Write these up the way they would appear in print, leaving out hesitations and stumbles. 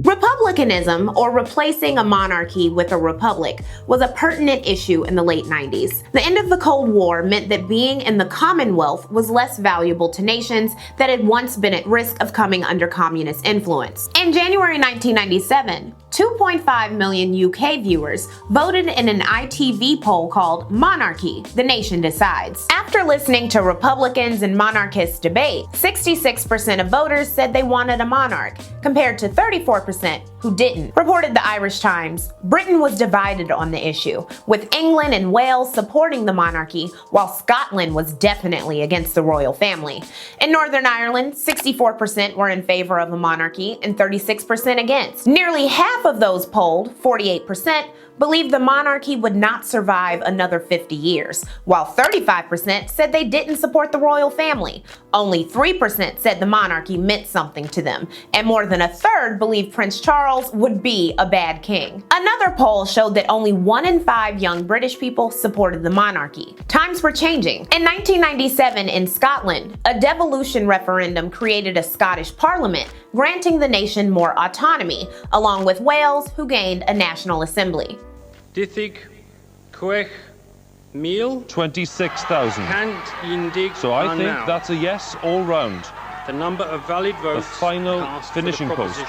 Republicanism, or replacing a monarchy with a republic, was a pertinent issue in the late 90s. The end of the Cold War meant that being in the Commonwealth was less valuable to nations that had once been at risk of coming under communist influence. In January 1997, 2.5 million UK viewers voted in an ITV poll called Monarchy, The Nation Decides. After listening to Republicans and monarchists debate, 66% of voters said they wanted a monarch, compared to 34% who didn't. Reported the Irish Times, Britain was divided on the issue, with England and Wales supporting the monarchy, while Scotland was definitely against the royal family. In Northern Ireland, 64% were in favor of a monarchy and 36% against. Nearly half of those polled, 48%, believed the monarchy would not survive another 50 years, while 35% said they didn't support the royal family. Only 3% said the monarchy meant something to them, and more than a third believed Prince Charles would be a bad king. Another poll showed that only 1 in 5 young British people supported the monarchy. Times were changing. In 1997 in Scotland, a devolution referendum created a Scottish parliament, granting the nation more autonomy, along with Wales, who gained a national assembly. 26,000. So I think that's a yes all round. The number of valid votes. The final finishing post.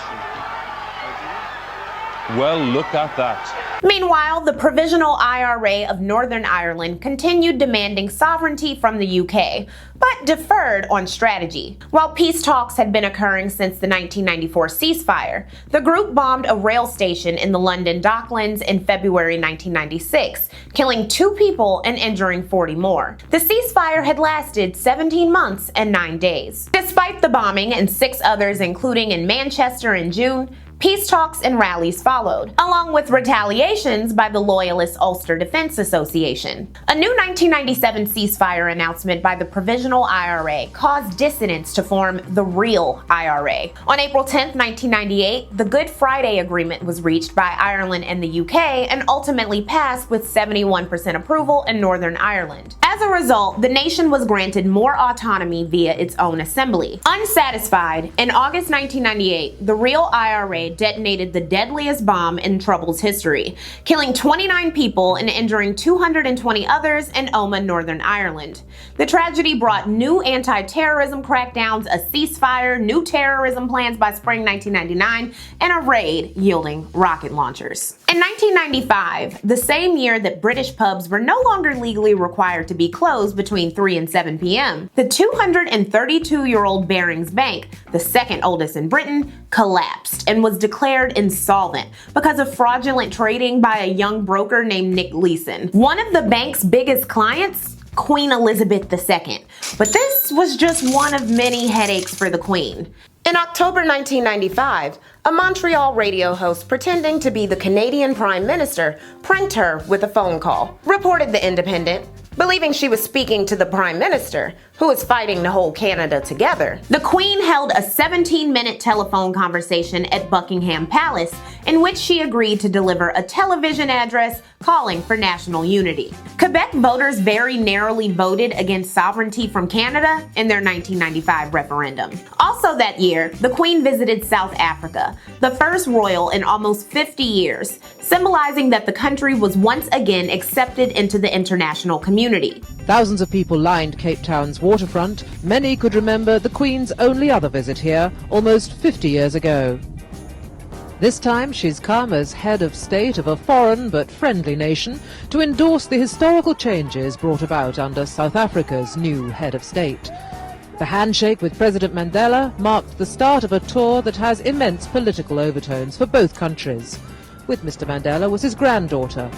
Well, look at that. Meanwhile, the Provisional IRA of Northern Ireland continued demanding sovereignty from the UK, but deferred on strategy. While peace talks had been occurring since the 1994 ceasefire, the group bombed a rail station in the London Docklands in February 1996, killing 2 people and injuring 40 more. The ceasefire had lasted 17 months and 9 days. Despite the bombing and 6 others, including in Manchester in June, peace talks and rallies followed, along with retaliations by the loyalist Ulster Defence Association. A new 1997 ceasefire announcement by the Provisional IRA caused dissidents to form the real IRA. On April 10, 1998, the Good Friday Agreement was reached by Ireland and the UK and ultimately passed with 71% approval in Northern Ireland. As a result, the nation was granted more autonomy via its own assembly. Unsatisfied, in August 1998, the real IRA detonated the deadliest bomb in Trouble's history, killing 29 people and injuring 220 others in Omagh, Northern Ireland. The tragedy brought new anti-terrorism crackdowns, a ceasefire, new terrorism plans by spring 1999, and a raid yielding rocket launchers. In 1995, the same year that British pubs were no longer legally required to be closed between 3 and 7 p.m., the 232-year-old Barings Bank, the second oldest in Britain, collapsed and was declared insolvent because of fraudulent trading by a young broker named Nick Leeson. One of the bank's biggest clients, Queen Elizabeth II. But this was just one of many headaches for the Queen. In October 1995, a Montreal radio host pretending to be the Canadian Prime Minister pranked her with a phone call, reported The Independent, believing she was speaking to the Prime Minister, who was fighting to hold Canada together. The Queen held a 17-minute telephone conversation at Buckingham Palace in which she agreed to deliver a television address calling for national unity. Quebec voters very narrowly voted against sovereignty from Canada in their 1995 referendum. Also that year, the Queen visited South Africa, the first royal in almost 50 years, symbolizing that the country was once again accepted into the international community. Thousands of people lined Cape Town's waterfront. Many could remember the Queen's only other visit here almost 50 years ago. This time she's come as head of state of a foreign but friendly nation to endorse the historical changes brought about under South Africa's new head of state. The handshake with President Mandela marked the start of a tour that has immense political overtones for both countries. With Mr. Mandela was his granddaughter.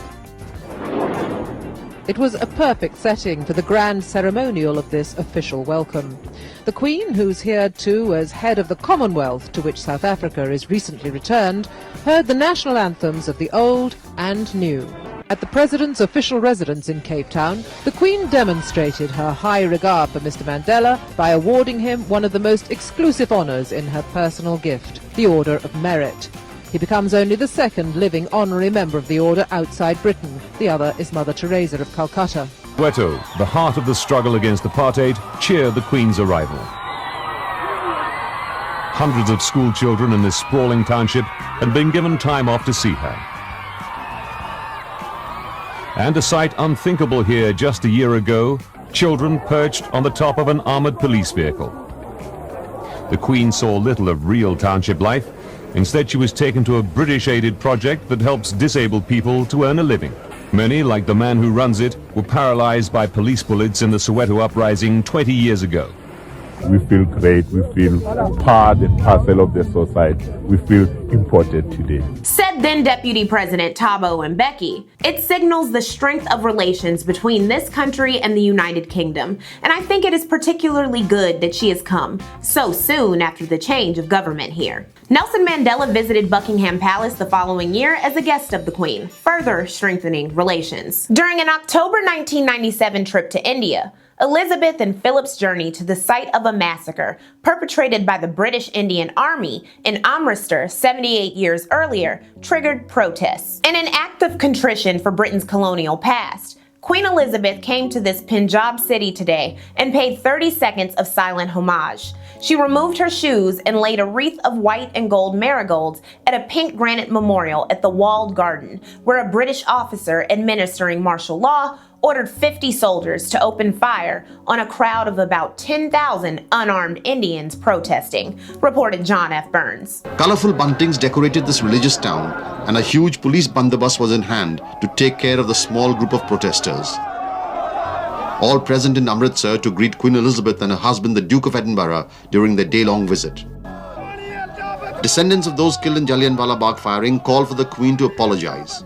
It was a perfect setting for the grand ceremonial of this official welcome. The Queen, who's here too as head of the Commonwealth to which South Africa is recently returned, heard the national anthems of the old and new. At the President's official residence in Cape Town, the Queen demonstrated her high regard for Mr. Mandela by awarding him one of the most exclusive honours in her personal gift, the Order of Merit. He becomes only the second living honorary member of the order outside Britain. The other is Mother Teresa of Calcutta. Soweto, the heart of the struggle against apartheid, cheered the Queen's arrival. Hundreds of school children in this sprawling township had been given time off to see her. And a sight unthinkable here just a year ago, children perched on the top of an armored police vehicle. The Queen saw little of real township life. Instead, she was taken to a British-aided project that helps disabled people to earn a living. Many, like the man who runs it, were paralyzed by police bullets in the Soweto uprising 20 years ago. We feel great, we feel part and parcel of the society, we feel important today. Said then Deputy President Thabo Mbeki, it signals the strength of relations between this country and the United Kingdom, and I think it is particularly good that she has come so soon after the change of government here. Nelson Mandela visited Buckingham Palace the following year as a guest of the Queen, further strengthening relations. During an October 1997 trip to India, Elizabeth and Philip's journey to the site of a massacre perpetrated by the British Indian Army in Amritsar 78 years earlier triggered protests. In an act of contrition for Britain's colonial past, Queen Elizabeth came to this Punjab city today and paid 30 seconds of silent homage. She removed her shoes and laid a wreath of white and gold marigolds at a pink granite memorial at the walled garden, where a British officer administering martial law ordered 50 soldiers to open fire on a crowd of about 10,000 unarmed Indians protesting, reported John F. Burns. Colorful buntings decorated this religious town, and a huge police bandobast was in hand to take care of the small group of protesters. All present in Amritsar to greet Queen Elizabeth and her husband, the Duke of Edinburgh, during their day-long visit. Descendants of those killed in Jallianwala Bagh firing called for the Queen to apologize.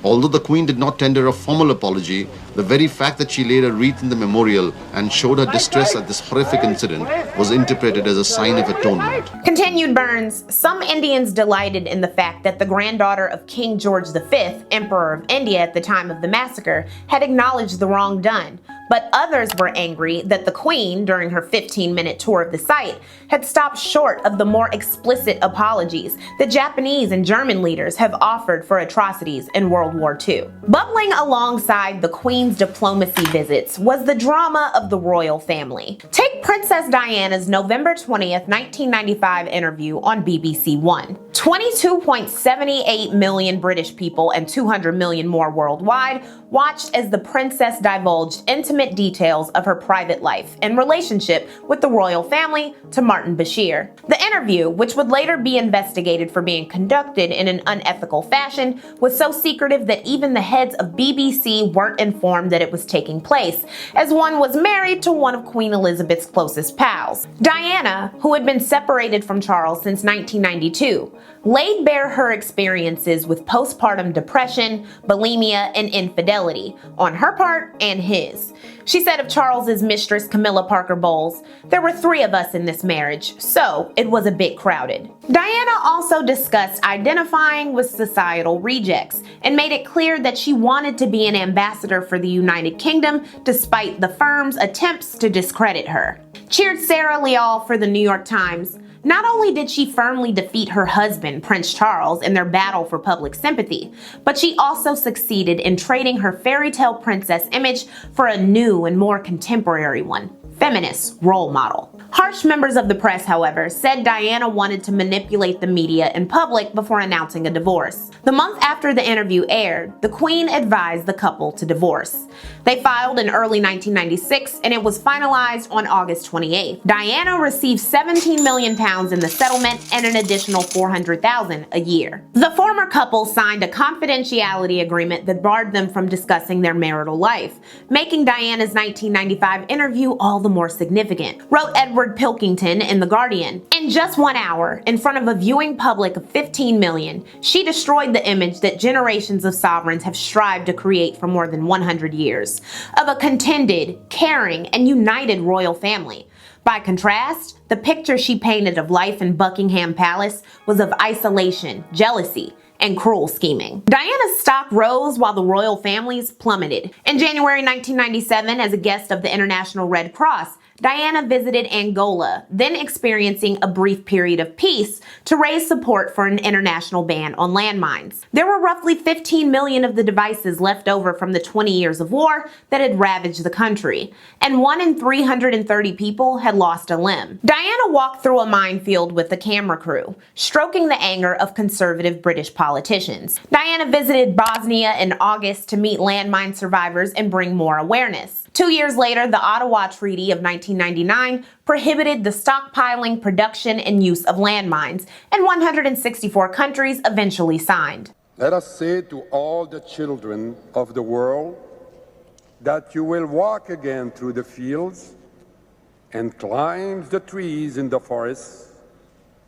Although the Queen did not tender a formal apology, the very fact that she laid a wreath in the memorial and showed her distress at this horrific incident was interpreted as a sign of atonement. Continued Burns, some Indians delighted in the fact that the granddaughter of King George V, Emperor of India at the time of the massacre, had acknowledged the wrong done. But others were angry that the Queen, during her 15-minute tour of the site, had stopped short of the more explicit apologies the Japanese and German leaders have offered for atrocities in World War II. Bubbling alongside the Queen's diplomacy visits was the drama of the royal family. Take Princess Diana's November 20th, 1995 interview on BBC One. 22.78 million British people and 200 million more worldwide watched as the princess divulged intimate details of her private life and relationship with the royal family to Martin Bashir. The interview, which would later be investigated for being conducted in an unethical fashion, was so secretive that even the heads of BBC weren't informed that it was taking place, as one was married to one of Queen Elizabeth's closest pals. Diana, who had been separated from Charles since 1992, laid bare her experiences with postpartum depression, bulimia, and infidelity on her part and his. She said of Charles's mistress, Camilla Parker Bowles, "There were 3 of us in this marriage, so it was a bit crowded." Diana also discussed identifying with societal rejects and made it clear that she wanted to be an ambassador for the United Kingdom despite the firm's attempts to discredit her. Cheered Sarah Leal for the New York Times. Not only did she firmly defeat her husband, Prince Charles, in their battle for public sympathy, but she also succeeded in trading her fairy tale princess image for a new and more contemporary one. Feminist role model. Harsh members of the press, however, said Diana wanted to manipulate the media in public before announcing a divorce. The month after the interview aired, the Queen advised the couple to divorce. They filed in early 1996 and it was finalized on August 28th. Diana received £17 million in the settlement and an additional $400,000 a year. The former couple signed a confidentiality agreement that barred them from discussing their marital life, making Diana's 1995 interview all the more significant, wrote Edward Pilkington in The Guardian. In just 1 hour, in front of a viewing public of 15 million, she destroyed the image that generations of sovereigns have strived to create for more than 100 years, of a contented, caring, and united royal family. By contrast, the picture she painted of life in Buckingham Palace was of isolation, jealousy, and cruel scheming. Diana's stock rose while the royal families plummeted. In January 1997, as a guest of the International Red Cross, Diana visited Angola, then experiencing a brief period of peace to raise support for an international ban on landmines. There were roughly 15 million of the devices left over from the 20 years of war that had ravaged the country, and 1 in 330 people had lost a limb. Diana walked through a minefield with the camera crew, stroking the anger of conservative British politicians. Diana visited Bosnia in August to meet landmine survivors and bring more awareness. 2 years later, the Ottawa Treaty of 1999 prohibited the stockpiling, production, and use of landmines, and 164 countries eventually signed. Let us say to all the children of the world that you will walk again through the fields and climb the trees in the forests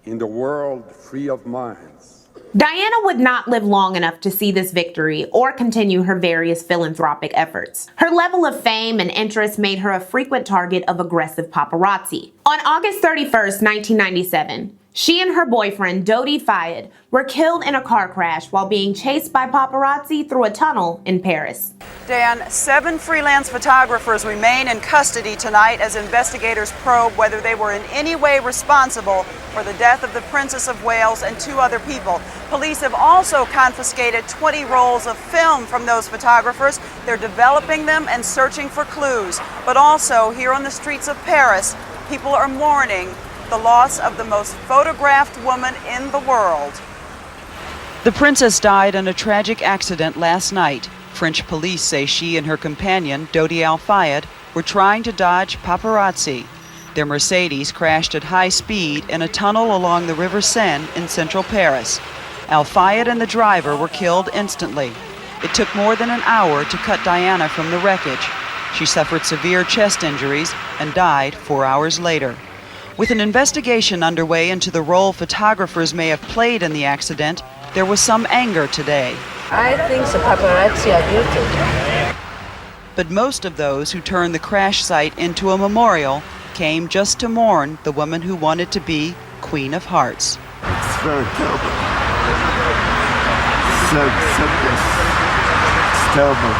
in the world free of mines. Diana would not live long enough to see this victory or continue her various philanthropic efforts. Her level of fame and interest made her a frequent target of aggressive paparazzi. On August 31st, 1997, she and her boyfriend, Dodi Fayed, were killed in a car crash while being chased by paparazzi through a tunnel in Paris. Dan, 7 freelance photographers remain in custody tonight as investigators probe whether they were in any way responsible for the death of the Princess of Wales and 2 other people. Police have also confiscated 20 rolls of film from those photographers. They're developing them and searching for clues. But also, here on the streets of Paris, people are mourning the loss of the most photographed woman in the world. The princess died in a tragic accident last night. French police say she and her companion, Dodi Al-Fayed, were trying to dodge paparazzi. Their Mercedes crashed at high speed in a tunnel along the River Seine in central Paris. Al-Fayed and the driver were killed instantly. It took more than an hour to cut Diana from the wreckage. She suffered severe chest injuries and died 4 hours later. With an investigation underway into the role photographers may have played in the accident, there was some anger today. I think the paparazzi are guilty. But most of those who turned the crash site into a memorial came just to mourn the woman who wanted to be Queen of Hearts. It's very terrible. It's terrible.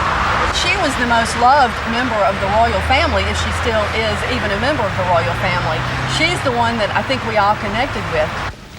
She was the most loved member of the royal family, if she still is even a member of the royal family. She's the one that I think we all connected with.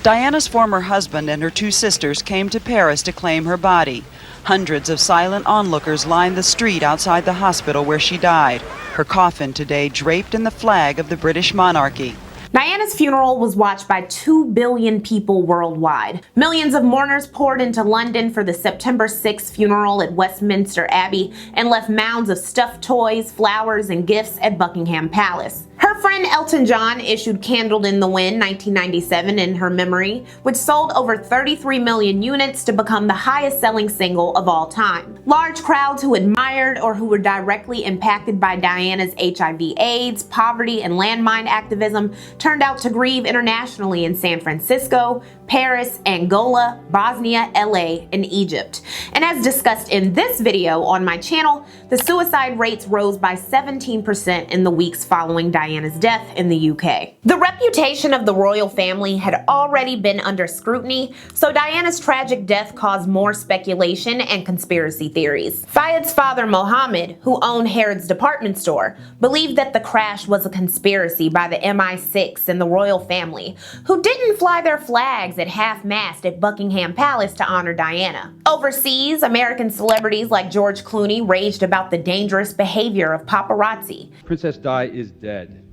Diana's former husband and her 2 sisters came to Paris to claim her body. Hundreds of silent onlookers lined the street outside the hospital where she died, her coffin today draped in the flag of the British monarchy. Diana's funeral was watched by 2 billion people worldwide. Millions of mourners poured into London for the September 6th funeral at Westminster Abbey and left mounds of stuffed toys, flowers, and gifts at Buckingham Palace. Her friend Elton John issued Candle in the Wind 1997 in her memory, which sold over 33 million units to become the highest selling single of all time. Large crowds who admired or who were directly impacted by Diana's HIV/AIDS, poverty, and landmine activism turned out to grieve internationally in San Francisco, Paris, Angola, Bosnia, LA, and Egypt. And as discussed in this video on my channel, the suicide rates rose by 17% in the weeks following Diana's death in the UK. The reputation of the royal family had already been under scrutiny, so Diana's tragic death caused more speculation and conspiracy theories. Fayed's father, Mohammed, who owned Harrods department store, believed that the crash was a conspiracy by the MI6 and the royal family, who didn't fly their flags at half-mast at Buckingham Palace to honor Diana. Overseas, American celebrities like George Clooney raged about the dangerous behavior of paparazzi. Princess Di is dead.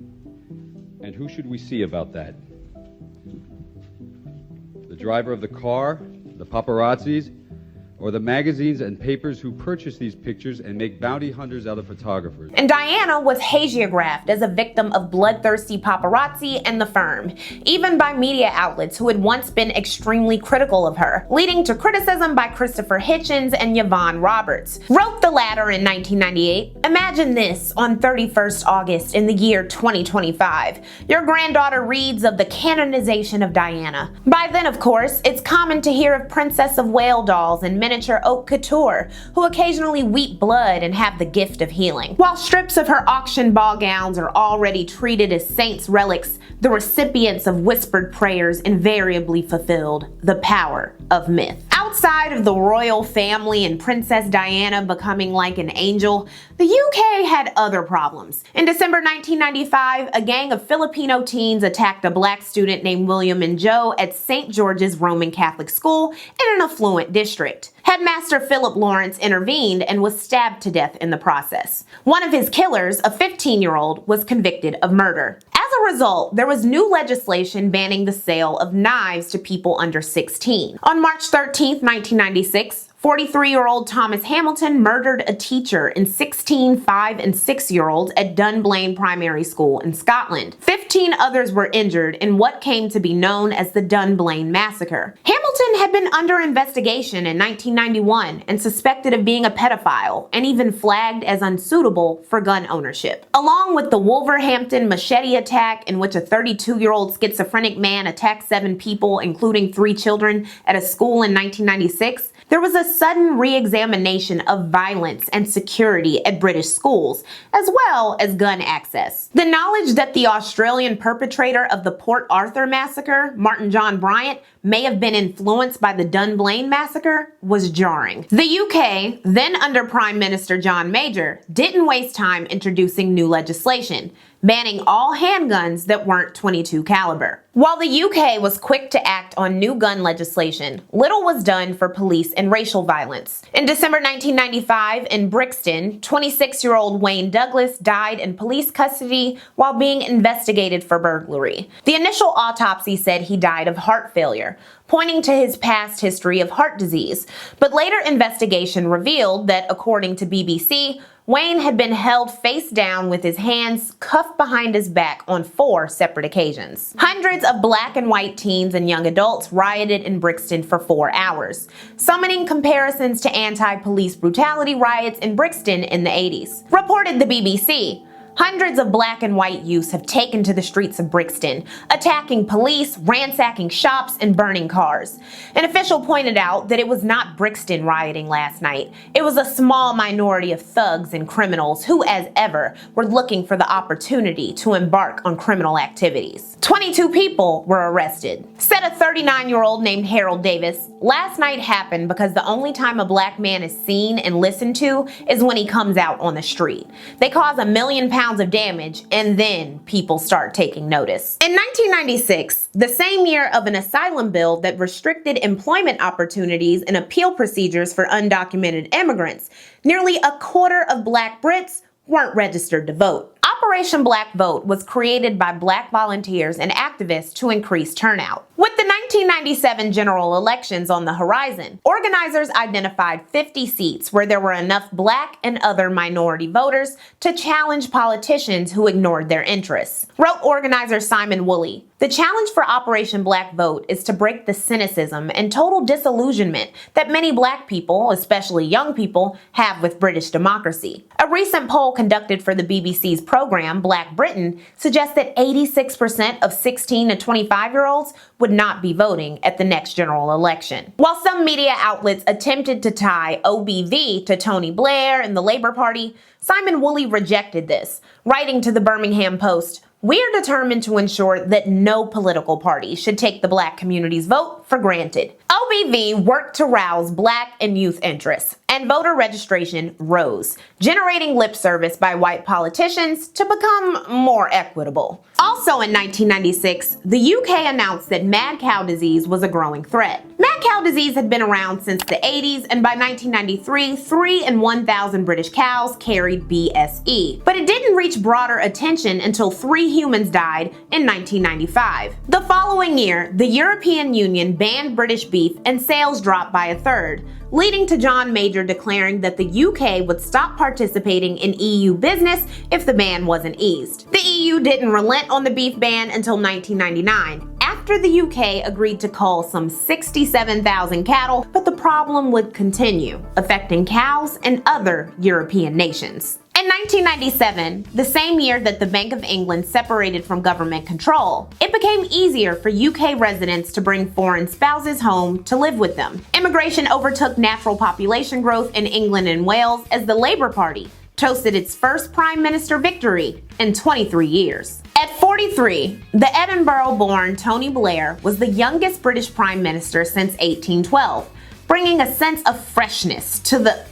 And who should we see about that? The driver of the car, the paparazzis, or the magazines and papers who purchase these pictures and make bounty hunters out of photographers. And Diana was hagiographed as a victim of bloodthirsty paparazzi and the firm, even by media outlets who had once been extremely critical of her, leading to criticism by Christopher Hitchens and Yvonne Roberts. Wrote the latter in 1998, "Imagine this on 31st August in the year 2025. Your granddaughter reads of the canonization of Diana. By then, of course, it's common to hear of Princess of Wales dolls and miniature haute couture who occasionally weep blood and have the gift of healing. While strips of her auction ball gowns are already treated as saints' relics, the recipients of whispered prayers invariably fulfilled the power of myth." Outside Outside of the royal family and Princess Diana becoming like an angel, the UK had other problems. In December 1995, a gang of Filipino teens attacked a black student named William and Joe at St. George's Roman Catholic School in an affluent district. Headmaster Philip Lawrence intervened and was stabbed to death in the process. One of his killers, a 15-year-old, was convicted of murder. As a result, there was new legislation banning the sale of knives to people under 16. On March 13, 1996, 43-year-old Thomas Hamilton murdered a teacher and 16 5- and 6-year-olds at Dunblane Primary School in Scotland. 15 others were injured in what came to be known as the Dunblane Massacre. Hamilton had been under investigation in 1991 and suspected of being a pedophile and even flagged as unsuitable for gun ownership. Along with the Wolverhampton machete attack, in which a 32-year-old schizophrenic man attacked 7 people, including 3 children, at a school in 1996, there was a sudden re-examination of violence and security at British schools, as well as gun access. The knowledge that the Australian perpetrator of the Port Arthur massacre, Martin John Bryant, may have been influenced by the Dunblane massacre was jarring. The UK, then under Prime Minister John Major, didn't waste time introducing new legislation, banning all handguns that weren't .22 caliber. While the UK was quick to act on new gun legislation, little was done for police and racial violence. In December 1995, in Brixton, 26-year-old Wayne Douglas died in police custody while being investigated for burglary. The initial autopsy said he died of heart failure, pointing to his past history of heart disease, but later investigation revealed that, according to BBC, Wayne had been held face down with his hands cuffed behind his back on 4 separate occasions. Hundreds of black and white teens and young adults rioted in Brixton for 4 hours, summoning comparisons to anti-police brutality riots in Brixton in the 80s. Reported the BBC, hundreds of black and white youths have taken to the streets of Brixton, attacking police, ransacking shops, and burning cars. An official pointed out that it was not Brixton rioting last night. It was a small minority of thugs and criminals who, as ever, were looking for the opportunity to embark on criminal activities. 22 people were arrested. Said a 39-year-old named Harold Davis, "Last night happened because the only time a black man is seen and listened to is when he comes out on the street. They cause £1 million of damage, and then people start taking notice." In 1996, the same year of an asylum bill that restricted employment opportunities and appeal procedures for undocumented immigrants, nearly a quarter of black Brits weren't registered to vote. Operation Black Vote was created by black volunteers and activists to increase turnout. With the 1997 general elections on the horizon, organizers identified 50 seats where there were enough black and other minority voters to challenge politicians who ignored their interests. Wrote organizer Simon Wooley, "The challenge for Operation Black Vote is to break the cynicism and total disillusionment that many black people, especially young people, have with British democracy." A recent poll conducted for the BBC's program, Black Britain, suggests that 86% of 16 to 25-year-olds would not be voting at the next general election. While some media outlets attempted to tie OBV to Tony Blair and the Labour Party, Simon Wooley rejected this, writing to the Birmingham Post, "We are determined to ensure that no political party should take the black community's vote for granted." OBV worked to rouse black and youth interests, and voter registration rose, generating lip service by white politicians to become more equitable. Also in 1996, the UK announced that mad cow disease was a growing threat. Mad cow disease had been around since the 80s, and by 1993, 3 in 1,000 British cows carried BSE. But it didn't reach broader attention until 3 humans died in 1995. The following year, the European Union banned British beef and sales dropped by 1/3, leading to John Major declaring that the UK would stop participating in EU business if the ban wasn't eased. The EU didn't relent on the beef ban until 1999, after the UK agreed to cull some 67,000 cattle, but the problem would continue, affecting cows and other European nations. In 1997, the same year that the Bank of England separated from government control, it became easier for UK residents to bring foreign spouses home to live with them. Immigration overtook natural population growth in England and Wales as the Labour Party toasted its first Prime Minister victory in 23 years. At 43, the Edinburgh-born Tony Blair was the youngest British Prime Minister since 1812. bringing a sense of freshness to the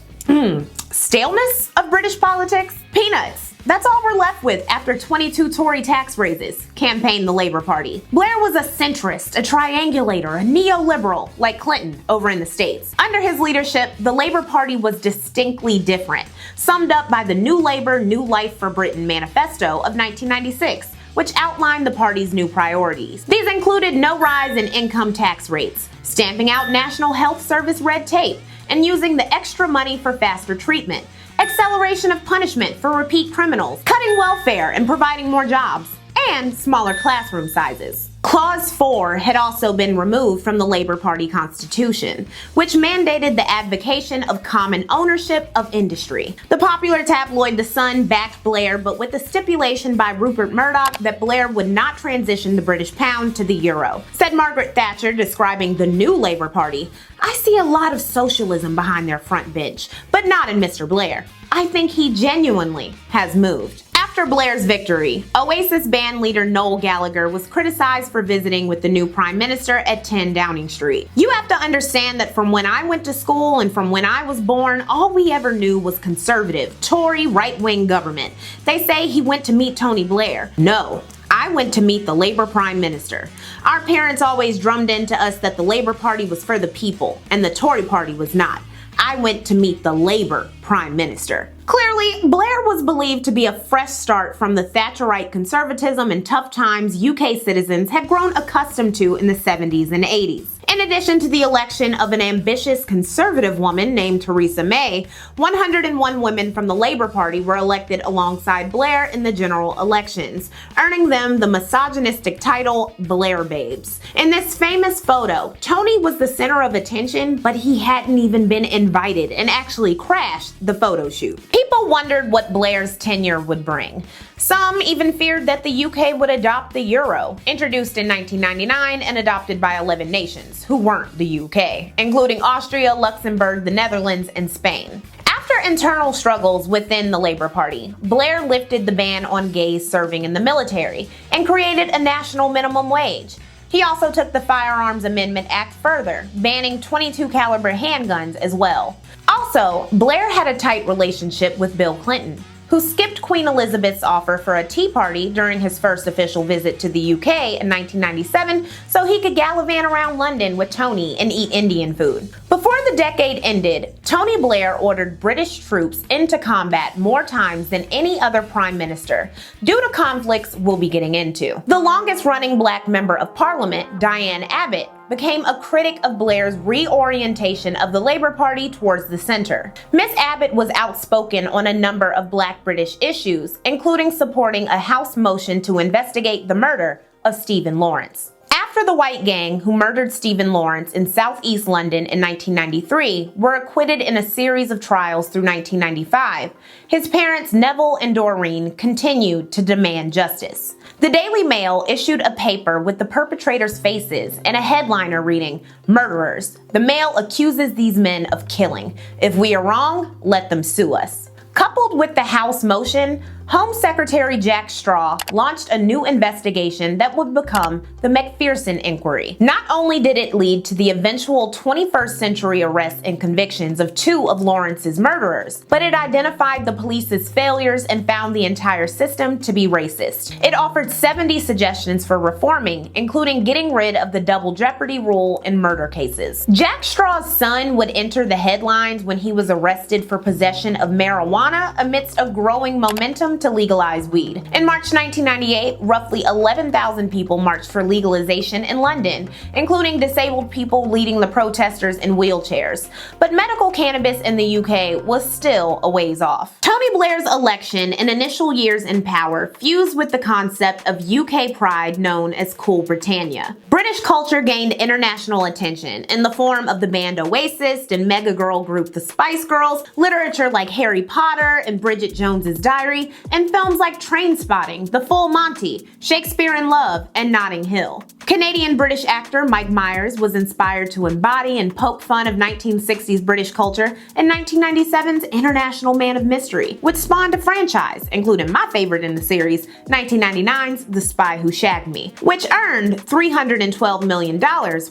staleness of British politics. Peanuts. That's all we're left with after 22 Tory tax raises, campaigned the Labour Party. Blair was a centrist, a triangulator, a neoliberal, like Clinton over in the States. Under his leadership, the Labour Party was distinctly different, summed up by the New Labour, New Life for Britain manifesto of 1996, which outlined the party's new priorities. These included no rise in income tax rates, stamping out National Health Service red tape, and using the extra money for faster treatment, acceleration of punishment for repeat criminals, cutting welfare and providing more jobs, and smaller classroom sizes. Clause 4 had also been removed from the Labour Party constitution, which mandated the advocation of common ownership of industry. The popular tabloid The Sun backed Blair, but with the stipulation by Rupert Murdoch that Blair would not transition the British pound to the euro. Said Margaret Thatcher, describing the new Labour Party, "I see a lot of socialism behind their front bench, but not in Mr. Blair. I think he genuinely has moved." After Blair's victory, Oasis band leader Noel Gallagher was criticized for visiting with the new prime minister at 10 Downing Street. "You have to understand that from when I went to school and from when I was born, all we ever knew was conservative, Tory, right-wing government. They say he went to meet Tony Blair. No. I went to meet the Labour Prime Minister. Our parents always drummed into us that the Labour Party was for the people and the Tory Party was not. I went to meet the Labour Prime Minister." Clearly, Blair was believed to be a fresh start from the Thatcherite conservatism and tough times UK citizens had grown accustomed to in the 70s and 80s. In addition to the election of an ambitious conservative woman named Theresa May, 101 women from the Labour Party were elected alongside Blair in the general elections, earning them the misogynistic title Blair Babes. In this famous photo, Tony was the center of attention, but he hadn't even been invited and actually crashed the photo shoot. People wondered what Blair's tenure would bring. Some even feared that the UK would adopt the euro, introduced in 1999 and adopted by 11 nations, who weren't the UK, including Austria, Luxembourg, the Netherlands, and Spain. After internal struggles within the Labour Party, Blair lifted the ban on gays serving in the military and created a national minimum wage. He also took the Firearms Amendment Act further, banning .22 caliber handguns as well. Also, Blair had a tight relationship with Bill Clinton, who skipped Queen Elizabeth's offer for a tea party during his first official visit to the UK in 1997 so he could gallivant around London with Tony and eat Indian food. Before the decade ended, Tony Blair ordered British troops into combat more times than any other prime minister, due to conflicts we'll be getting into. The longest-running black member of parliament, Dianne Abbott, became a critic of Blair's reorientation of the Labour Party towards the center. Miss Abbott was outspoken on a number of black British issues, including supporting a House motion to investigate the murder of Stephen Lawrence. After the white gang who murdered Stephen Lawrence in southeast London in 1993 were acquitted in a series of trials through 1995, his parents Neville and Doreen continued to demand justice. The Daily Mail issued a paper with the perpetrators' faces and a headliner reading, "Murderers. The Mail accuses these men of killing. If we are wrong, let them sue us." Coupled with the House motion, Home Secretary Jack Straw launched a new investigation that would become the McPherson Inquiry. Not only did it lead to the eventual 21st century arrests and convictions of 2 of Lawrence's murderers, but it identified the police's failures and found the entire system to be racist. It offered 70 suggestions for reforming, including getting rid of the double jeopardy rule in murder cases. Jack Straw's son would enter the headlines when he was arrested for possession of marijuana amidst a growing momentum to legalize weed. In March 1998, roughly 11,000 people marched for legalization in London, including disabled people leading the protesters in wheelchairs. But medical cannabis in the UK was still a ways off. Tony Blair's election and initial years in power fused with the concept of UK pride known as Cool Britannia. British culture gained international attention in the form of the band Oasis and mega girl group the Spice Girls, literature like Harry Potter and Bridget Jones's Diary, and films like Trainspotting, The Full Monty, Shakespeare in Love, and Notting Hill. Canadian-British actor Mike Myers was inspired to embody and poke fun of 1960s British culture in 1997's International Man of Mystery, which spawned a franchise, including my favorite in the series, 1999's The Spy Who Shagged Me, which earned $312 million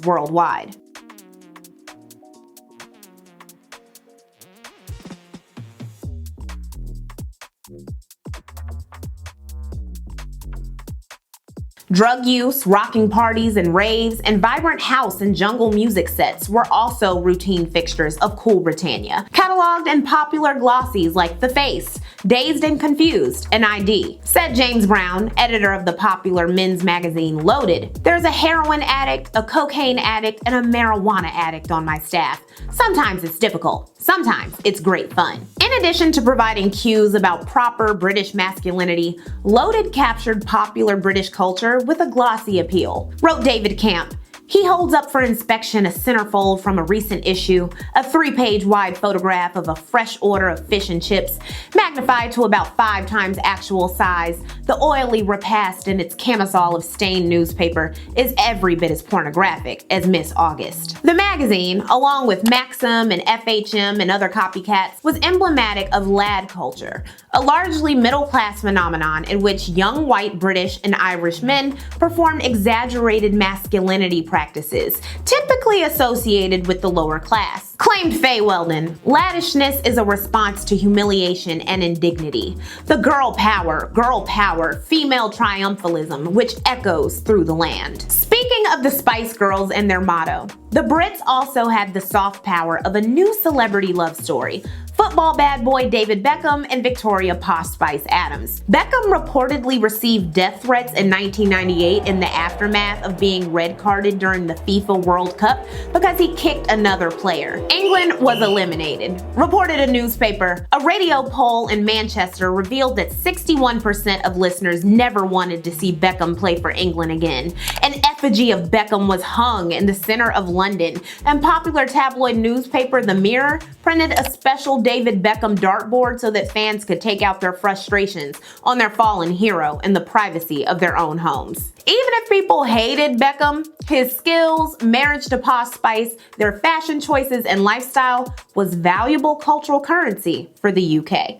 worldwide. Drug use, rocking parties and raves, and vibrant house and jungle music sets were also routine fixtures of cool Britannia, cataloged in popular glossies like The Face, Dazed and Confused, and ID. Said James Brown, editor of the popular men's magazine Loaded, "There's a heroin addict, a cocaine addict, and a marijuana addict on my staff. Sometimes it's difficult. Sometimes it's great fun." In addition to providing cues about proper British masculinity, Loaded captured popular British culture with a glossy appeal. Wrote David Camp, "He holds up for inspection a centerfold from a recent issue, a 3-page wide photograph of a fresh order of fish and chips, magnified to about 5 times actual size. The oily repast in its camisole of stained newspaper is every bit as pornographic as Miss August." The magazine, along with Maxim and FHM and other copycats, was emblematic of lad culture, a largely middle-class phenomenon in which young white British and Irish men performed exaggerated masculinity practices, typically associated with the lower class. Claimed Faye Weldon, "Laddishness is a response to humiliation and indignity. The girl power, female triumphalism, which echoes through the land." Speaking of the Spice Girls and their motto, the Brits also had the soft power of a new celebrity love story: football bad boy David Beckham and Victoria Posh Spice Adams. Beckham reportedly received death threats in 1998 in the aftermath of being red carded during the FIFA World Cup because he kicked another player. England was eliminated, reported a newspaper. A radio poll in Manchester revealed that 61% of listeners never wanted to see Beckham play for England again. An effigy of Beckham was hung in the center of London, and popular tabloid newspaper The Mirror printed a special David Beckham dartboard so that fans could take out their frustrations on their fallen hero in the privacy of their own homes. Even if people hated Beckham, his skills, marriage to Posh Spice, their fashion choices, and lifestyle was valuable cultural currency for the UK.